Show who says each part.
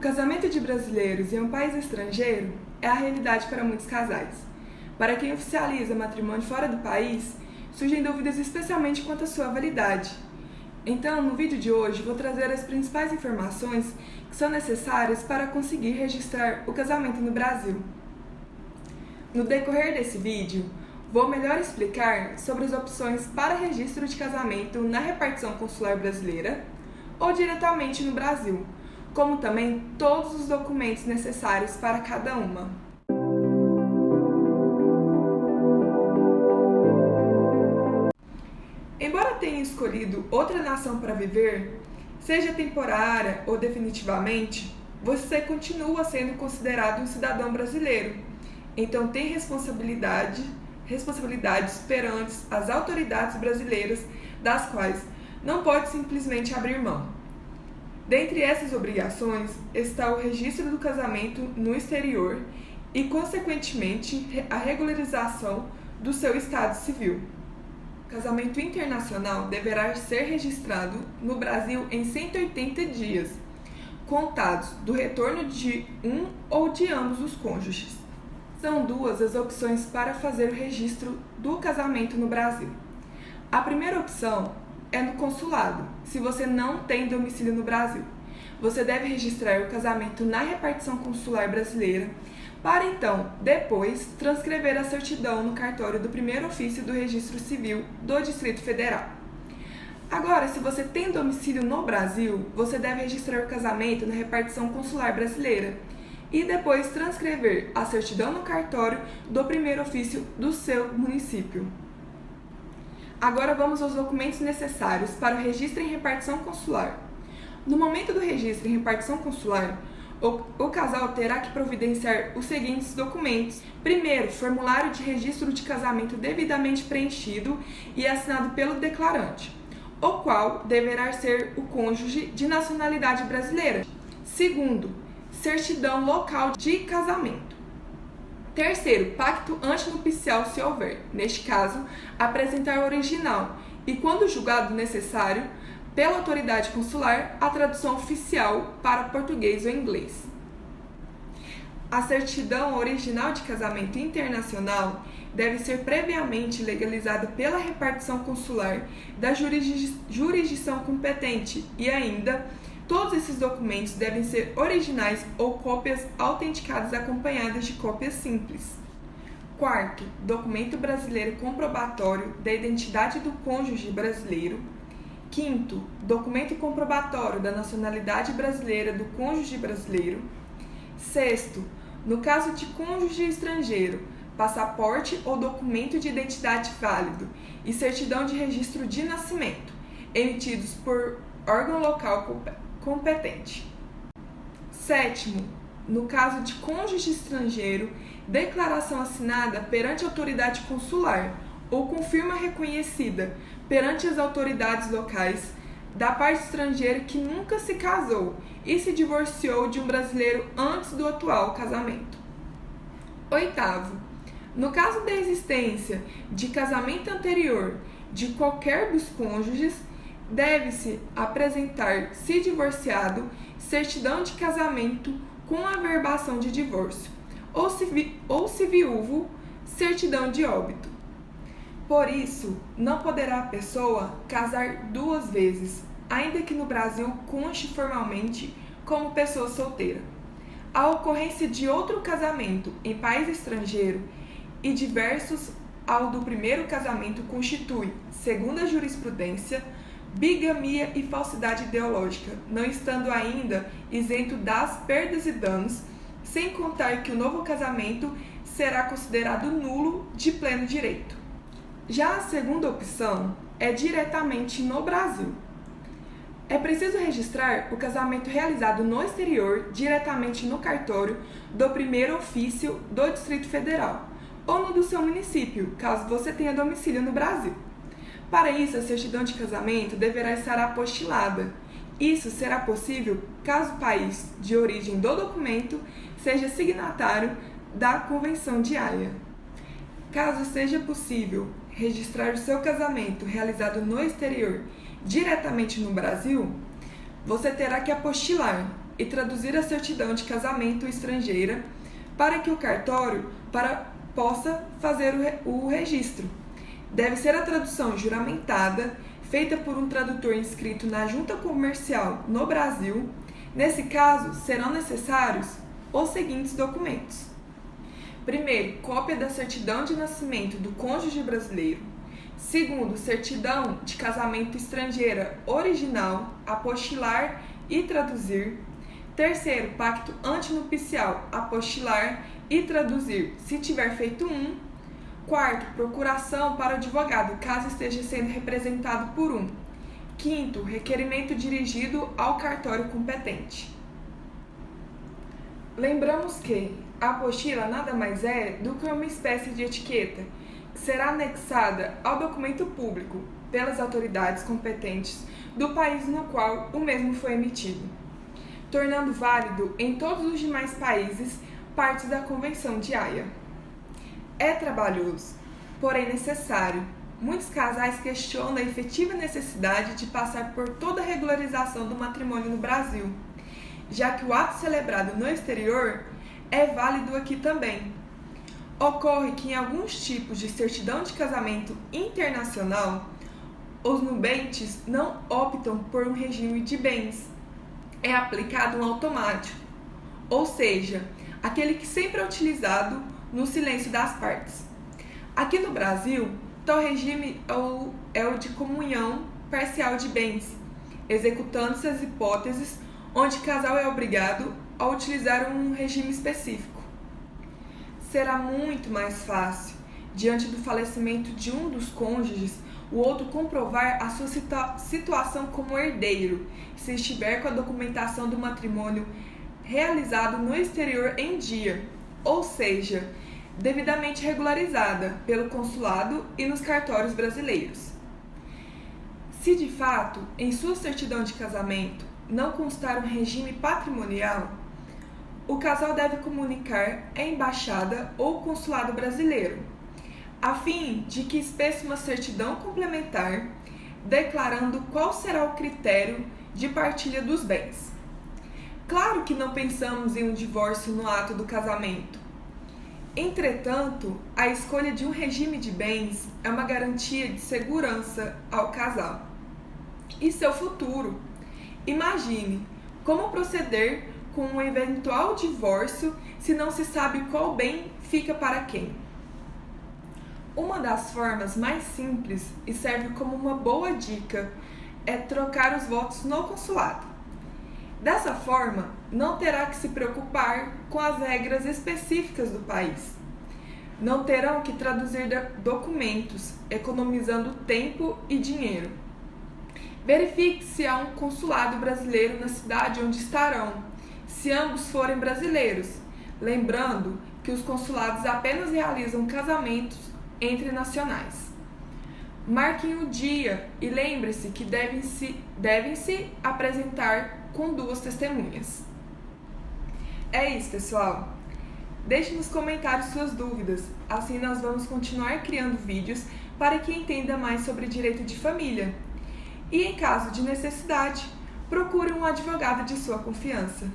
Speaker 1: casamento de brasileiros em um país estrangeiro é a realidade para muitos casais. Para quem oficializa matrimônio fora do país, surgem dúvidas especialmente quanto à sua validade. Então, no vídeo de hoje, vou trazer as principais informações que são necessárias para conseguir registrar o casamento no Brasil. No decorrer desse vídeo, vou melhor explicar sobre as opções para registro de casamento na repartição consular brasileira ou diretamente no Brasil, como também todos os documentos necessários para cada uma. Embora tenha escolhido outra nação para viver, seja temporária ou definitivamente, você continua sendo considerado um cidadão brasileiro, então tem responsabilidades perante as autoridades brasileiras, das quais não pode simplesmente abrir mão. Dentre essas obrigações está o registro do casamento no exterior e, consequentemente, a regularização do seu estado civil. O casamento internacional deverá ser registrado no Brasil em 180 dias, contados do retorno de um ou de ambos os cônjuges. São duas as opções para fazer o registro do casamento no Brasil. A primeira opção é no consulado, se você não tem domicílio no Brasil. Você deve registrar o casamento na repartição consular brasileira, para então, depois, transcrever a certidão no cartório do primeiro ofício do Registro Civil do Distrito Federal. Agora, se você tem domicílio no Brasil, você deve registrar o casamento na repartição consular brasileira e depois transcrever a certidão no cartório do primeiro ofício do seu município. Agora vamos aos documentos necessários para o registro em repartição consular. No momento do registro em repartição consular, o casal terá que providenciar os seguintes documentos. Primeiro, formulário de registro de casamento devidamente preenchido e assinado pelo declarante, o qual deverá ser o cônjuge de nacionalidade brasileira. Segundo, certidão local de casamento. Terceiro, pacto antinupcial se houver. Neste caso, apresentar o original e, quando julgado necessário, pela autoridade consular, a tradução oficial para português ou inglês. A certidão original de casamento internacional deve ser previamente legalizada pela repartição consular da jurisdição competente e ainda, todos esses documentos devem ser originais ou cópias autenticadas acompanhadas de cópias simples. Quarto, documento brasileiro comprobatório da identidade do cônjuge brasileiro. Quinto, documento comprobatório da nacionalidade brasileira do cônjuge brasileiro. Sexto, no caso de cônjuge estrangeiro, passaporte ou documento de identidade válido e certidão de registro de nascimento, emitidos por órgão local competente. Sétimo, no caso de cônjuge estrangeiro, declaração assinada perante a autoridade consular ou com firma reconhecida perante as autoridades locais da parte estrangeira que nunca se casou e se divorciou de um brasileiro antes do atual casamento. Oitavo, no caso da existência de casamento anterior de qualquer dos cônjuges, deve-se apresentar, se divorciado, certidão de casamento com averbação de divórcio, ou se viúvo, certidão de óbito. Por isso, não poderá a pessoa casar duas vezes, ainda que no Brasil conste formalmente como pessoa solteira. A ocorrência de outro casamento em país estrangeiro e diversos ao do primeiro casamento constitui, segundo a jurisprudência, bigamia e falsidade ideológica, não estando ainda isento das perdas e danos, sem contar que o novo casamento será considerado nulo de pleno direito. Já a segunda opção é diretamente no Brasil. É preciso registrar o casamento realizado no exterior diretamente no cartório do primeiro ofício do Distrito Federal ou no do seu município, caso você tenha domicílio no Brasil. Para isso, a certidão de casamento deverá estar apostilada. Isso será possível caso o país de origem do documento seja signatário da Convenção de Haia. Caso seja possível registrar o seu casamento realizado no exterior diretamente no Brasil, você terá que apostilar e traduzir a certidão de casamento estrangeira para que o cartório possa fazer o registro. Deve ser a tradução juramentada, feita por um tradutor inscrito na Junta Comercial no Brasil. Nesse caso, serão necessários os seguintes documentos. Primeiro, cópia da certidão de nascimento do cônjuge brasileiro. Segundo, certidão de casamento estrangeira original, apostilar e traduzir. Terceiro, pacto antinupcial, apostilar e traduzir, se tiver feito um. Quarto, procuração para o advogado, caso esteja sendo representado por um. Quinto, requerimento dirigido ao cartório competente. Lembramos que a apostila nada mais é do que uma espécie de etiqueta que será anexada ao documento público pelas autoridades competentes do país no qual o mesmo foi emitido, tornando válido em todos os demais países parte da Convenção de Haia. É trabalhoso, porém necessário. Muitos casais questionam a efetiva necessidade de passar por toda a regularização do matrimônio no Brasil, já que o ato celebrado no exterior é válido aqui também. Ocorre que em alguns tipos de certidão de casamento internacional, os nubentes não optam por um regime de bens. É aplicado um automático, ou seja, aquele que sempre é utilizado no silêncio das partes. Aqui no Brasil, tal regime é o de comunhão parcial de bens, executando-se as hipóteses onde o casal é obrigado a utilizar um regime específico. Será muito mais fácil, diante do falecimento de um dos cônjuges, o outro comprovar a sua situação como herdeiro, se estiver com a documentação do matrimônio realizado no exterior em dia, ou seja, devidamente regularizada pelo consulado e nos cartórios brasileiros. Se de fato, em sua certidão de casamento, não constar um regime patrimonial, o casal deve comunicar à embaixada ou consulado brasileiro, a fim de que expeça uma certidão complementar declarando qual será o critério de partilha dos bens. Claro que não pensamos em um divórcio no ato do casamento. Entretanto, a escolha de um regime de bens é uma garantia de segurança ao casal e seu futuro. Imagine como proceder com um eventual divórcio se não se sabe qual bem fica para quem. Uma das formas mais simples e serve como uma boa dica é trocar os votos no consulado. Dessa forma, não terá que se preocupar com as regras específicas do país. Não terão que traduzir documentos, economizando tempo e dinheiro. Verifique se há um consulado brasileiro na cidade onde estarão, se ambos forem brasileiros, lembrando que os consulados apenas realizam casamentos entre nacionais. Marquem o dia e lembre-se que devem-se apresentar com 2 testemunhas. É isso, pessoal. Deixe nos comentários suas dúvidas, assim nós vamos continuar criando vídeos para que entenda mais sobre direito de família. E em caso de necessidade, procure um advogado de sua confiança.